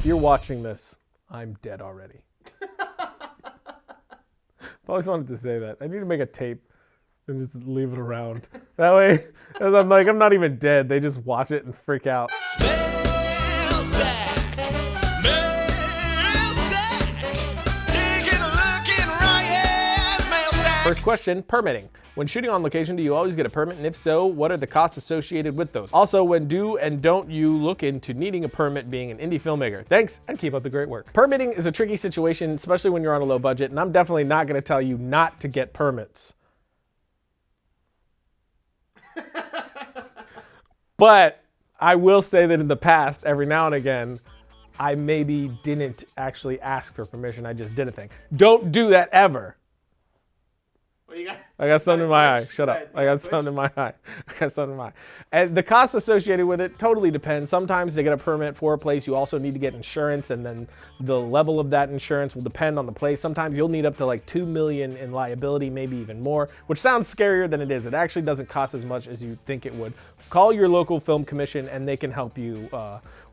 you're watching this, I'm dead already. I've always wanted to say that. I need to make a tape and just leave it around. That way, as I'm like, I'm not even dead. They just watch it and freak out. First question, permitting. When shooting on location, do you always get a permit? And if so, what are the costs associated with those? Also, when do and don't you look into needing a permit being an indie filmmaker? Thanks, and keep up the great work. Permitting is a tricky situation, especially when you're on a low budget, and I'm definitely not gonna tell you not to get permits. But I will say that in the past, every now and again, I maybe didn't actually ask for permission, I just did a thing. Don't do that ever. What you got? I got something in my eye. Shut up. I got something in my eye. And the costs associated with it totally depend. Sometimes to get a permit for a place, you also need to get insurance, and then the level of that insurance will depend on the place. Sometimes you'll need up to like $2 million in liability, maybe even more, which sounds scarier than it is. It actually doesn't cost as much as you think it would. Call your local film commission and they can help you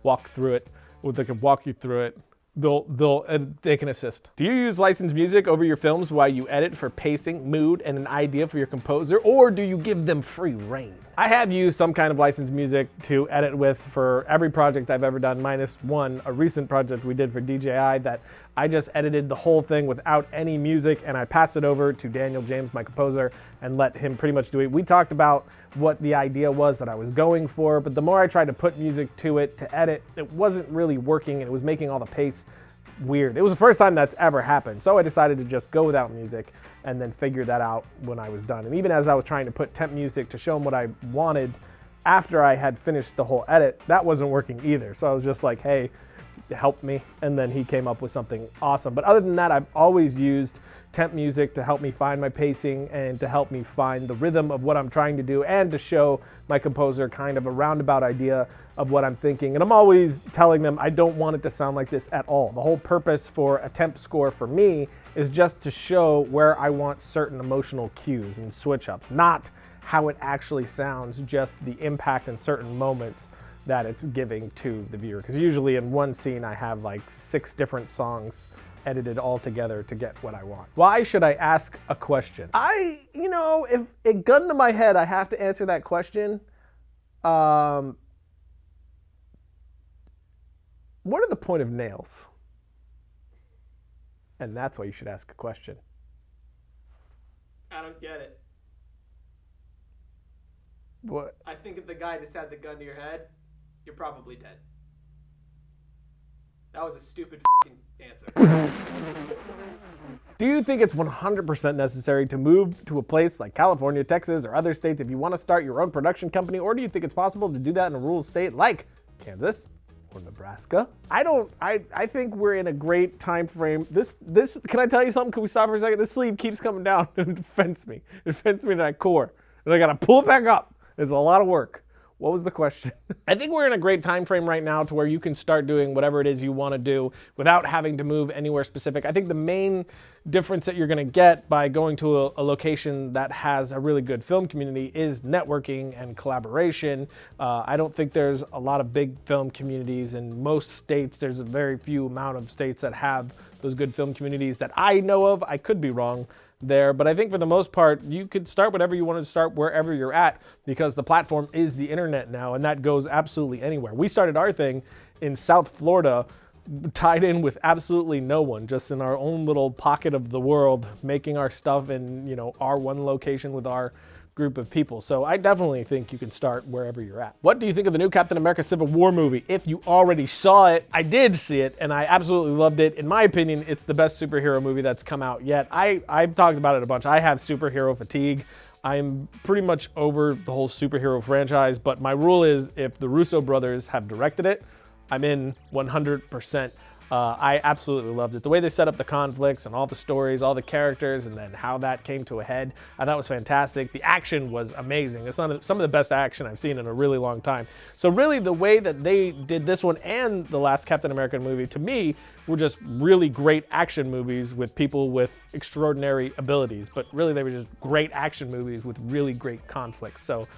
walk through it. Or they can walk you through it. They can assist. Do you use licensed music over your films while you edit for pacing, mood, and an idea for your composer, or do you give them free reign? I have used some kind of licensed music to edit with for every project I've ever done, minus one, a recent project we did for DJI that I just edited the whole thing without any music, and I passed it over to Daniel James, my composer, and let him pretty much do it. We talked about what the idea was that I was going for, but the more I tried to put music to it to edit, it wasn't really working, and it was making all the pace weird. It was the first time that's ever happened, so I decided to just go without music and then figure that out when I was done. And even as I was trying to put temp music to show him what I wanted after I had finished the whole edit, that wasn't working either. So I was just like, hey, help me. And then he came up with something awesome. But other than that, I've always used temp music to help me find my pacing and to help me find the rhythm of what I'm trying to do and to show my composer kind of a roundabout idea of what I'm thinking. And I'm always telling them I don't want it to sound like this at all. The whole purpose for a temp score for me is just to show where I want certain emotional cues and switch ups, not how it actually sounds, just the impact in certain moments that it's giving to the viewer. Because usually in one scene I have like 6 different songs edited all together to get what I want. Why should I ask a question? If it gun to my head, I have to answer that question. What are the point of nails? And that's why you should ask a question. I don't get it. What? I think if the guy just had the gun to your head, you're probably dead. That was a stupid answer. Do you think it's 100% necessary to move to a place like California, Texas, or other states if you want to start your own production company, or do you think it's possible to do that in a rural state like Kansas or Nebraska? I think we're in a great time frame. This, can I tell you something? Can we stop for a second? This sleeve keeps coming down and it offends me. It offends me to that core. And I gotta pull it back up. It's a lot of work. What was the question? I think we're in a great time frame right now to where you can start doing whatever it is you want to do without having to move anywhere specific. I think the main difference that you're going to get by going to a location that has a really good film community is networking and collaboration. I don't think there's a lot of big film communities in most states. There's a very few amount of states that have those good film communities that I know of. I could be wrong there, but I think for the most part, you could start whatever you want to start wherever you're at, because the platform is the internet now, and that goes absolutely anywhere. We started our thing in South Florida, tied in with absolutely no one, just in our own little pocket of the world, making our stuff in, our one location with our group of people. So I definitely think you can start wherever you're at. What do you think of the new Captain America Civil War movie? If you already saw it, I did see it and I absolutely loved it. In my opinion, it's the best superhero movie that's come out yet. I've talked about it a bunch. I have superhero fatigue. I'm pretty much over the whole superhero franchise, but my rule is if the Russo brothers have directed it, I'm in 100%. I absolutely loved it. The way they set up the conflicts and all the stories, all the characters, and then how that came to a head, I thought was fantastic. The action was amazing. It's some of the best action I've seen in a really long time. So really the way that they did this one and the last Captain America movie, to me, were just really great action movies with people with extraordinary abilities. But really they were just great action movies with really great conflicts. So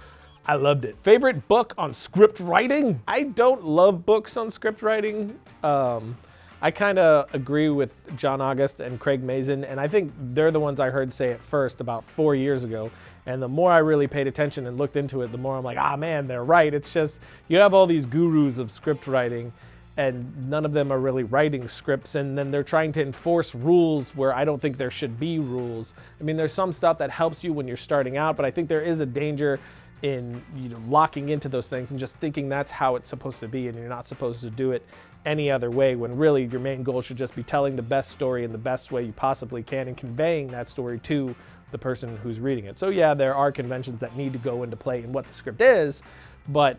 I loved it. Favorite book on script writing? I don't love books on script writing. I kind of agree with John August and Craig Mazin, and I think they're the ones I heard say it first about 4 years ago. And the more I really paid attention and looked into it, the more I'm like, ah man, they're right. It's just, you have all these gurus of script writing, and none of them are really writing scripts, and then they're trying to enforce rules where I don't think there should be rules. I mean, there's some stuff that helps you when you're starting out, but I think there is a danger in locking into those things and just thinking that's how it's supposed to be, and you're not supposed to do it any other way, when really your main goal should just be telling the best story in the best way you possibly can and conveying that story to the person who's reading it. So yeah, there are conventions that need to go into play in what the script is, but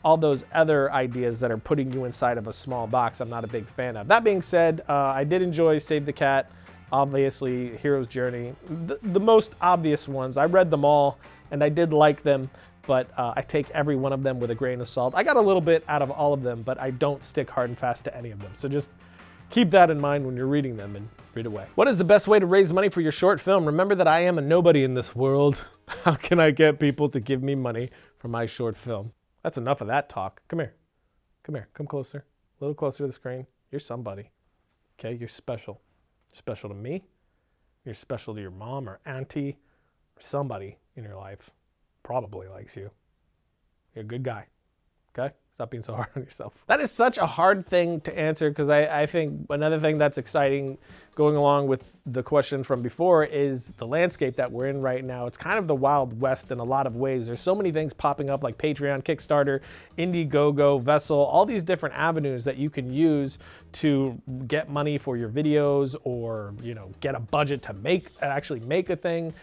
all those other ideas that are putting you inside of a small box, I'm not a big fan of. That being said, I did enjoy Save the Cat, obviously Hero's Journey, the most obvious ones. I read them all and I did like them, but I take every one of them with a grain of salt. I got a little bit out of all of them, but I don't stick hard and fast to any of them. So just keep that in mind when you're reading them and read away. What is the best way to raise money for your short film? Remember that I am a nobody in this world. How can I get people to give me money for my short film? That's enough of that talk. Come here. Come here. Come closer. A little closer to the screen. You're somebody. Okay? You're special. You're special to me. You're special to your mom or auntie or somebody in your life. Probably likes you. You're a good guy. Okay? Stop being so hard on yourself. That is such a hard thing to answer, because I think another thing that's exciting going along with the question from before is the landscape that we're in right now. It's kind of the Wild West in a lot of ways. There's so many things popping up like Patreon, Kickstarter, Indiegogo, Vessel, all these different avenues that you can use to get money for your videos, or get a budget to actually make a thing.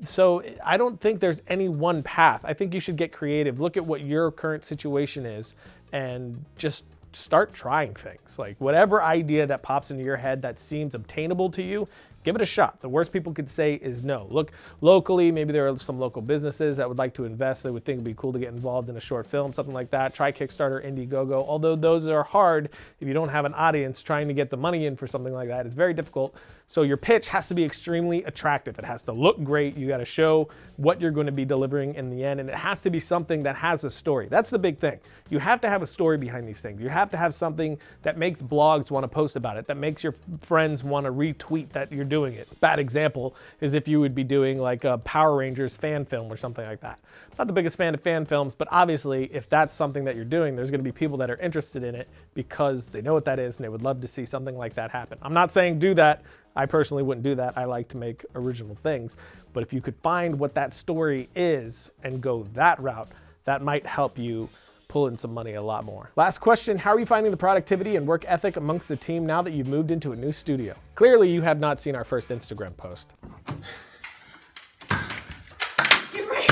So I don't think there's any one path. I think you should get creative. Look at what your current situation is and just start trying things. Like whatever idea that pops into your head that seems obtainable to you, give it a shot. The worst people could say is no. Look locally, maybe there are some local businesses that would like to invest. They would think it'd be cool to get involved in a short film, something like that. Try Kickstarter, Indiegogo. Although those are hard if you don't have an audience trying to get the money in for something like that. It's very difficult. So your pitch has to be extremely attractive. It has to look great. You got to show what you're going to be delivering in the end, and it has to be something that has a story. That's the big thing. You have to have a story behind these things. You have to have something that makes blogs want to post about it, that makes your friends want to retweet that you're doing it. Bad example is if you would be doing like a Power Rangers fan film or something like that. Not the biggest fan of fan films, but obviously if that's something that you're doing, there's going to be people that are interested in it because they know what that is and they would love to see something like that happen. I'm not saying do that. I personally wouldn't do that. I like to make original things. But if you could find what that story is and go that route, that might help you pull in some money a lot more. Last question, how are you finding the productivity and work ethic amongst the team now that you've moved into a new studio? Clearly you have not seen our first Instagram post. You're right.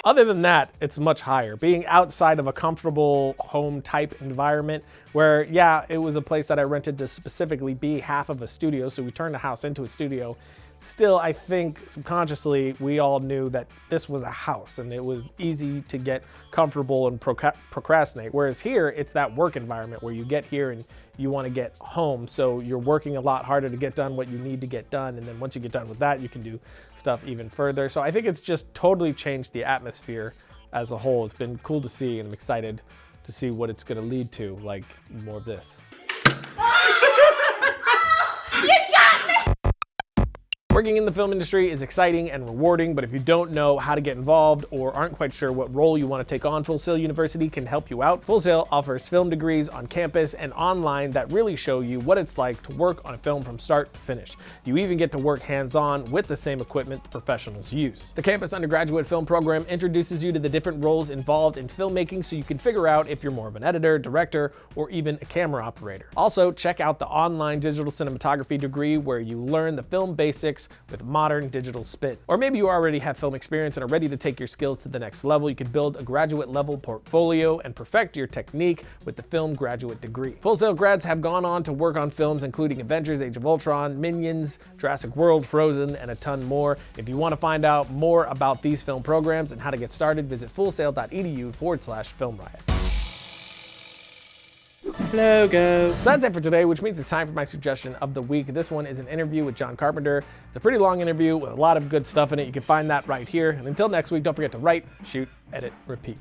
Other than that, it's much higher. Being outside of a comfortable home type environment where, yeah, it was a place that I rented to specifically be half of a studio, so we turned the house into a studio. Still, I think subconsciously we all knew that this was a house and it was easy to get comfortable and procrastinate. Whereas here, it's that work environment where you get here and you want to get home. So you're working a lot harder to get done what you need to get done. And then once you get done with that, you can do stuff even further. So I think it's just totally changed the atmosphere as a whole. It's been cool to see, and I'm excited to see what it's going to lead to, like more of this. Working in the film industry is exciting and rewarding, but if you don't know how to get involved or aren't quite sure what role you want to take on, Full Sail University can help you out. Full Sail offers film degrees on campus and online that really show you what it's like to work on a film from start to finish. You even get to work hands-on with the same equipment the professionals use. The campus undergraduate film program introduces you to the different roles involved in filmmaking so you can figure out if you're more of an editor, director, or even a camera operator. Also, check out the online digital cinematography degree where you learn the film basics basics with modern digital spin. Or maybe you already have film experience and are ready to take your skills to the next level. You can build a graduate level portfolio and perfect your technique with the film graduate degree. Full Sail grads have gone on to work on films including Avengers, Age of Ultron, Minions, Jurassic World, Frozen, and a ton more. If you want to find out more about these film programs and how to get started, visit fullsail.edu/FilmRiot. Logo. So that's it for today, which means it's time for my suggestion of the week. This one is an interview with John Carpenter. It's a pretty long interview with a lot of good stuff in it. You can find that right here. And until next week, don't forget to write, shoot, edit, repeat.